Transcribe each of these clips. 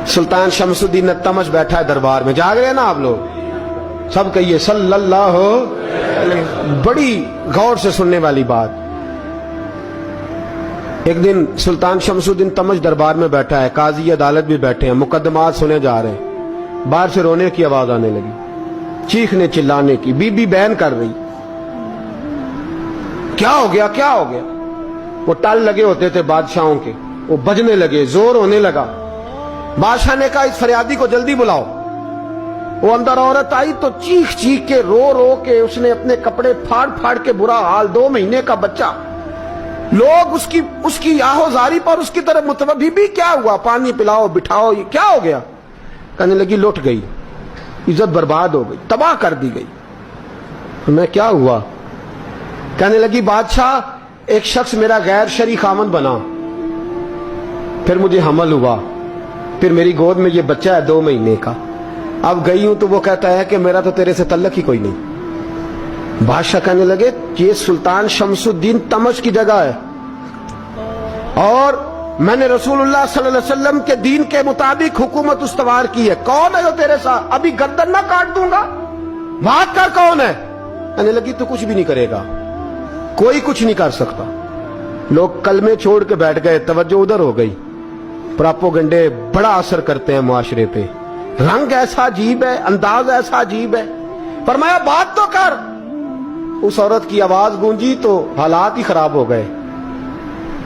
सुल्तान शमसुद्दीन तमश बैठा है दरबार में, जाग रहे हैं ना आप लोग, सब कहिए सल्लल्लाहु अलैहि। बड़ी गौर से सुनने वाली बात। एक दिन सुल्तान शमसुद्दीन तमश दरबार में बैठा है, काजी अदालत भी बैठे हैं, मुकदमात सुने जा रहे हैं। बाहर से रोने की आवाज आने लगी, चीखने चिल्लाने की। बीबी बयान कर रही, क्या हो गया क्या हो गया। वो टल लगे होते थे बादशाहों के, वो बजने लगे, जोर होने लगा। बादशाह ने कहा इस फरियादी को जल्दी बुलाओ। वो अंदर औरत आई तो चीख चीख के रो रो के उसने अपने कपड़े फाड़ फाड़ के, बुरा हाल, 2 महीने का बच्चा। लोग उसकी आहोजारी पर उसकी तरफ मुतवज्जह। बीबी क्या हुआ, पानी पिलाओ बिठाओ, ये क्या हो गया। कहने लगी लुट गई, इज्जत बर्बाद हो गई, तबाह कर दी गई। मैं क्या हुआ। कहने लगी बादशाह एक शख्स मेरा गैर शरई खामन बना, फिर मुझे हमल हुआ, फिर मेरी गोद में ये बच्चा है 2 महीने का। अब गई हूं तो वो कहता है कि मेरा तो तेरे से तल्लक ही कोई नहीं। बादशाह कहने लगे ये सुल्तान शमसुद्दीन तमश की जगह है और मैंने रसूलुल्लाह सल्लल्लाहु अलैहि वसल्लम के दीन के मुताबिक हुकूमत उस्तवार की है। कौन है जो तेरे साथ, अभी गर्दन ना काट दूंगा, बात कर कौन है। कहने लगी तू कुछ भी नहीं करेगा, कोई कुछ नहीं कर सकता। लोग कलमे छोड़ के बैठ गए, तवज्जो उधर हो गई। प्रोपेगेंडे बड़ा असर करते हैं मुआशरे पे। रंग ऐसा अजीब है, अंदाज ऐसा अजीब है। फरमाया बात तो कर। उस औरत की आवाज गूंजी तो हालात ही खराब हो गए।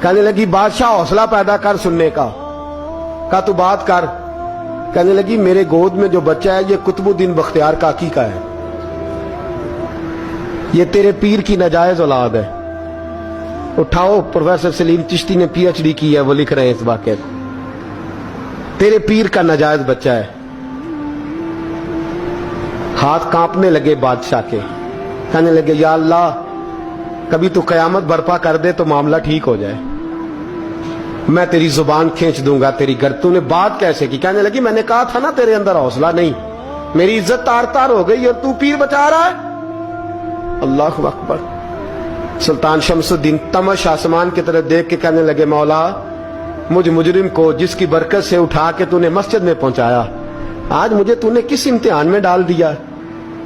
कहने लगी बादशाह हौसला पैदा कर सुनने का। कहा तू बात कर। कहने लगी मेरे गोद में जो बच्चा है ये कुतुबुद्दीन बख्तियार काकी का है, ये तेरे पीर की नाजायज औलाद है। उठाओ, प्रोफेसर सलीम चिश्ती ने PhD की है, वो लिख रहे हैं इस वाक़े को। तेरे पीर का नाजायज बच्चा है। हाथ कांपने लगे बादशाह के। कहने लगे या अल्लाह कभी तू कयामत बर्पा कर दे तो मामला ठीक हो जाए, मैं तेरी जुबान खींच दूंगा तेरी घर। तूने बात कैसे की। कहने लगी मैंने कहा था ना तेरे अंदर हौसला नहीं, मेरी इज्जत तार तार हो गई और तू पीर बचा रहा है। अल्लाहु अकबर। सुल्तान शमसुद्दीन तमश आसमान की तरफ देख के कहने लगे मौला मुझ मुजरिम को जिसकी बरकत से उठा के तूने मस्जिद में पहुंचाया, आज मुझे तूने किस इम्तिहान में डाल दिया।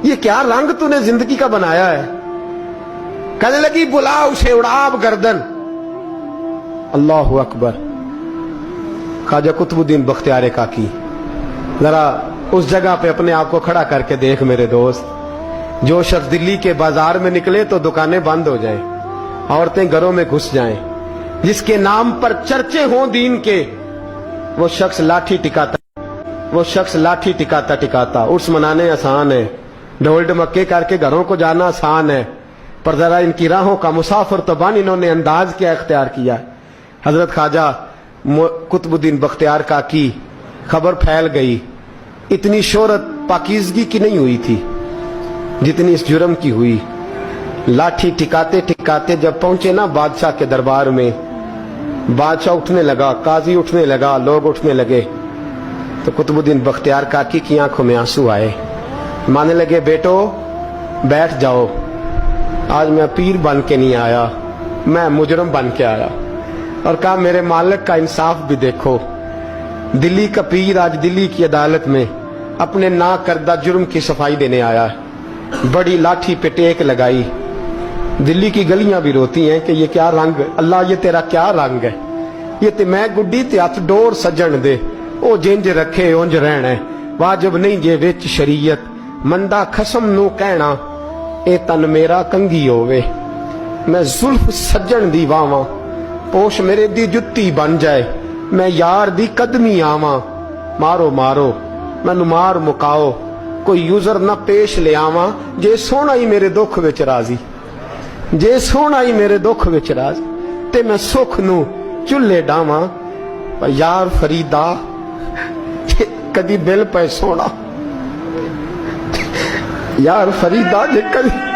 ये क्या रंग तूने जिंदगी का बनाया है। कहने लगी बुला उसे, उड़ाब गर्दन। अल्लाहु अकबर। ख्वाजा कुतुबुद्दीन बख्तियार काकी, जरा उस जगह पे अपने आप को खड़ा करके देख मेरे दोस्त। जो शख्स दिल्ली के बाजार में निकले तो दुकानें बंद हो जाएं, औरतें घरों में घुस जाएं, जिसके नाम पर चर्चे हों दीन के, वो शख्स लाठी टिकाता टिकाता उर्स मनाने आसान है, ढोल ढमक्के करके घरों को जाना आसान है, पर जरा इनकी राहों का मुसाफिर तबान इन्होंने अंदाज क्या इख्तियार किया। हजरत ख्वाजा कुतुबुद्दीन बख्तियार काकी, खबर फैल गई। इतनी शोहरत पाकीज़गी की नहीं हुई थी जितनी इस जुर्म की हुई। लाठी टिकाते टिकाते जब पहुंचे ना बादशाह के दरबार में, बादशाह उठने लगा, काजी उठने लगा, लोग उठने लगे तो कुतुबुद्दीन बख्तियार काकी की आंखों में आंसू आए। माने लगे बेटो बैठ जाओ, आज मैं पीर बन के नहीं आया, मैं मुजरम बन के आया। और कहा मेरे मालिक का इंसाफ भी देखो, दिल्ली का पीर आज दिल्ली की अदालत में अपने ना करदा जुर्म की सफाई देने आया है। बड़ी लाठी पे टेक लगाई। दिल्ली की गलियां भी रोती हैं कि ये क्या रंग, अल्लाह ये तेरा क्या रंग है। ये ते मैं गुड्डी ते हथ डोर सजन दे, ओ जिंज रखे उंज रहना, वाजिब नहीं जे विच शरीयत, मंदा खसम नू कहना ए तन मेरा कंगी होवे। मैं जुल्फ सजन दी वावां, पोश मेरे दी जुत्ती बन जाए, मैं यार दी कदमी आवां। मारो मारो मैनू मार मुकाओ, कोई यूजर ना पेश ले आवां, जे सोना ही मेरे दुख विच राजी, जे सोना ही मेरे दुख विच राजी, ते मैं सुख नू चुल्हे डावां। पर यार फरीदा कदी बिल पे सोना, यार फरीदा जे कदी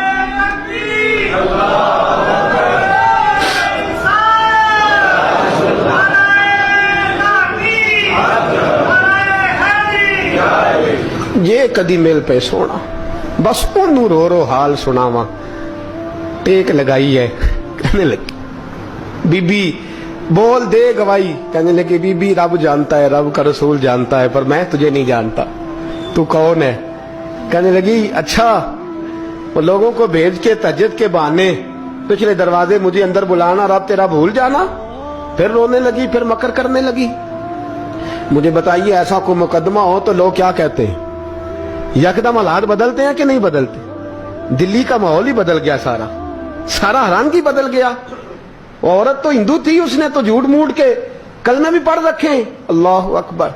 ये कदी मिल पे सोना, बस ओनू रो रो हाल सुनावा। टेक लगाई है। कहने लगी बीबी بول دے گواہی. کہنے لگے بی بی رب جانتا ہے, رب کا رسول جانتا ہے, پر میں تجھے نہیں جانتا, تو کون ہے؟ کہنے لگی اچھا وہ لوگوں کو بھیج کے تہجد کے بہانے پچھلے دروازے مجھے اندر بلانا, رب تیرا بھول جانا. پھر رونے لگی, پھر مکر کرنے لگی. مجھے بتائیے ایسا کوئی مقدمہ ہو تو لوگ کیا کہتے ہیں؟ یکدم حالات بدلتے ہیں کہ نہیں بدلتے؟ دلی کا ماحول ہی بدل گیا, سارا حیرانگی بدل گیا. عورت تو ہندو تھی, اس نے تو جھوٹ موٹ کے کلمے بھی پڑھ رکھے ہیں. اللہ اکبر.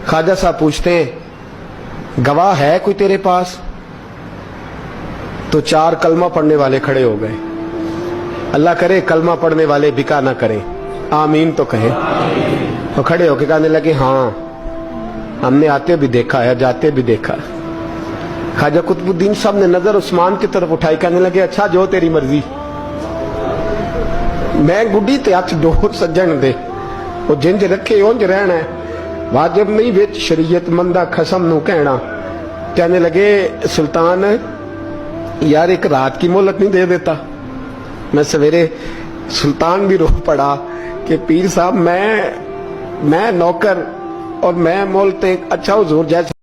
خواجہ صاحب پوچھتے ہیں گواہ ہے کوئی تیرے پاس؟ تو 4 کلمہ پڑھنے والے کھڑے ہو گئے. اللہ کرے کلمہ پڑھنے والے بکا نہ کریں, آمین تو کہیں. تو کھڑے ہو کے کہنے لگے ہاں ہم نے آتے بھی دیکھا ہے, جاتے بھی دیکھا ہے. خواجہ قطب الدین صاحب نے نظر عثمان کی طرف اٹھائی, کہنے لگے اچھا جو تیری مرضی, میں گڈی تے ہاتھ ڈور سجن دے, وہ جنج رکھے اونج رہنا ہے, واجب نہیں وچ شریعت مندہ قسم نو کہنا. کہنے لگے سلطان یار ایک رات کی مہلت نہیں دے دیتا؟ میں سویرے سلطان بھی رو پڑا کہ پیر صاحب میں نوکر اور میں مولتے, اچھا حضور جیسے